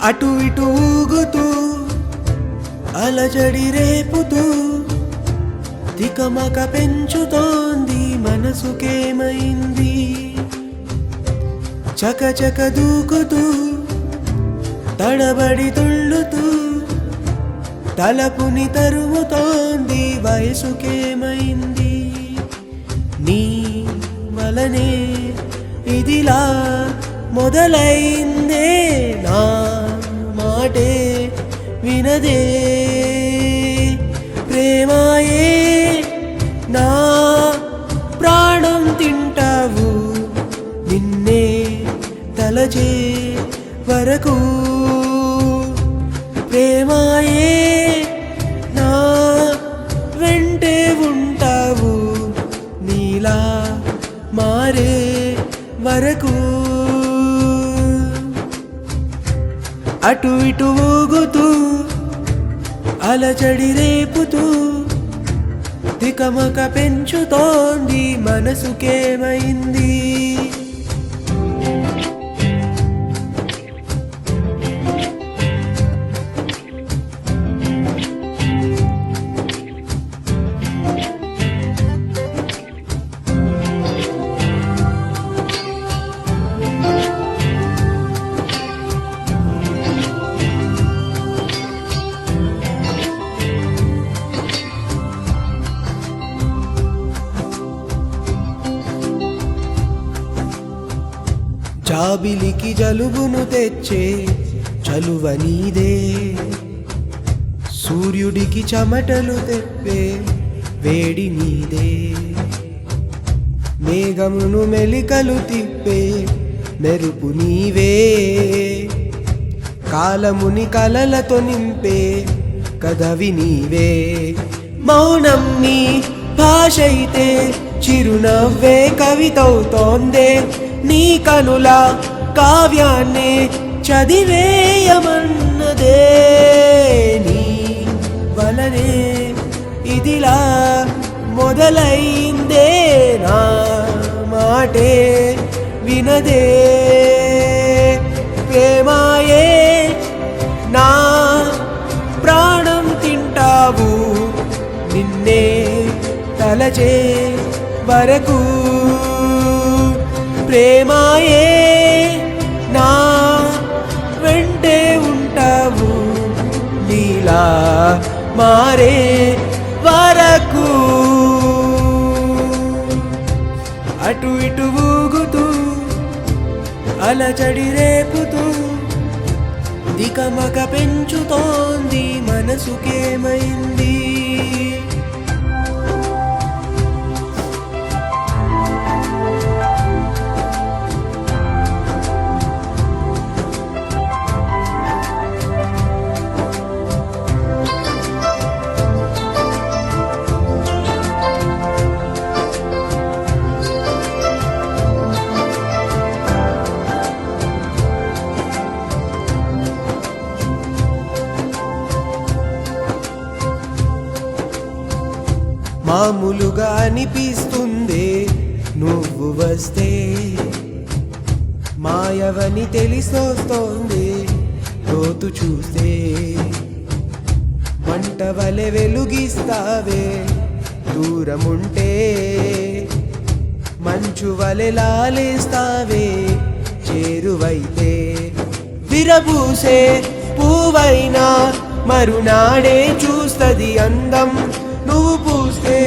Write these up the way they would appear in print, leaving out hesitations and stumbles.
అటు ఇటు ఊగుతూ అలజడి రేపుతూ తికమక పెంచుతోంది మనసుకేమైంది. చకచక దూకుతూ తడబడి తుళ్ళుతూ తలపుని తరుముతోంది వయసుకేమైంది. నీ వలనే ఇదిలా మొదలైందే, నా మాటే వినదే. ప్రేమాయే నా ప్రాణం తింటావు, నిన్నే తలచే వరకు. ప్రేమాయే నా వెంటే ఉంటావు, నీలా మారే వరకు. అటు ఇటు ఊగుతూ అలజడి రేపుతూ తికమక పెంచుతోంది మనసుకేమైంది. జాబిలికి జలుబును తెచ్చే చలువ నీదే, సూర్యుడికి చెమటలు తెప్పే వేడి నీదే. మేఘమును మెలికలు తిప్పే మెరుపు నీవే, కాలముని కలలతో నింపే కదవి నీవే. మౌనం నీ భాషైతే చిరునవ్వే కవితవుతోందే, నీ కనుల కావ్యాన్ని చదివేయమన్నదే. నీ వలనే ఇదిలా మొదలైందే, నా మాటే వినదే. ప్రేమాయే నా ప్రాణం తింటావు, నిన్నే తలచే వరకు. ప్రేమాయే నా వెంటే ఉంటావు, నీలా మారే వరకు. అటు ఇటు ఊగుతూ అలజడి రేపుతూ దికమక పెంచుతోంది మనసుకేమైంది. మామూలుగా అనిపిస్తుంది నువ్వు వస్తే, మాయవని తెలిసొస్తోంది లోతు చూస్తే. మంట వలె వెలుగిస్తావే దూరముంటే, మంచు వలె లాలేస్తావే చేరువైతే. విరబూసే పూవైనా మరునాడే చూస్తది అందం, నువ్వు పూస్తే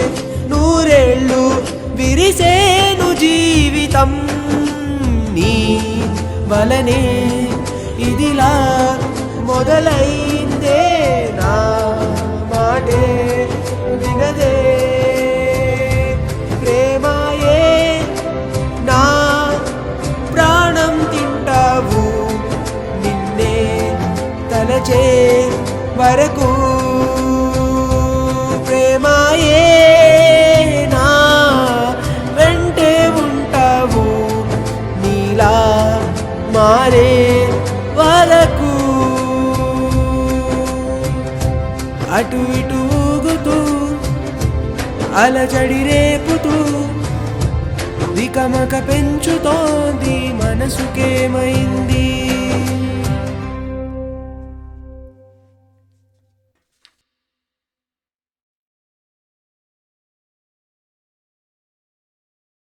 నూరేళ్ళు విరిసేను జీవితం. నీ వలనే ఇదిలా మొదలైందే, నా మాటే వినదే. ప్రేమాయే నా ప్రాణం తింటావు, నిన్నే తలచే వరకు. ప్రేమాయే నా వెంటే ఉంటావు, నీలా మారే వరకు. అటు ఇటు ఊగుతూ అలజడి రేపుతూ దికమక పెంచుతోంది మనసుకేమైంది.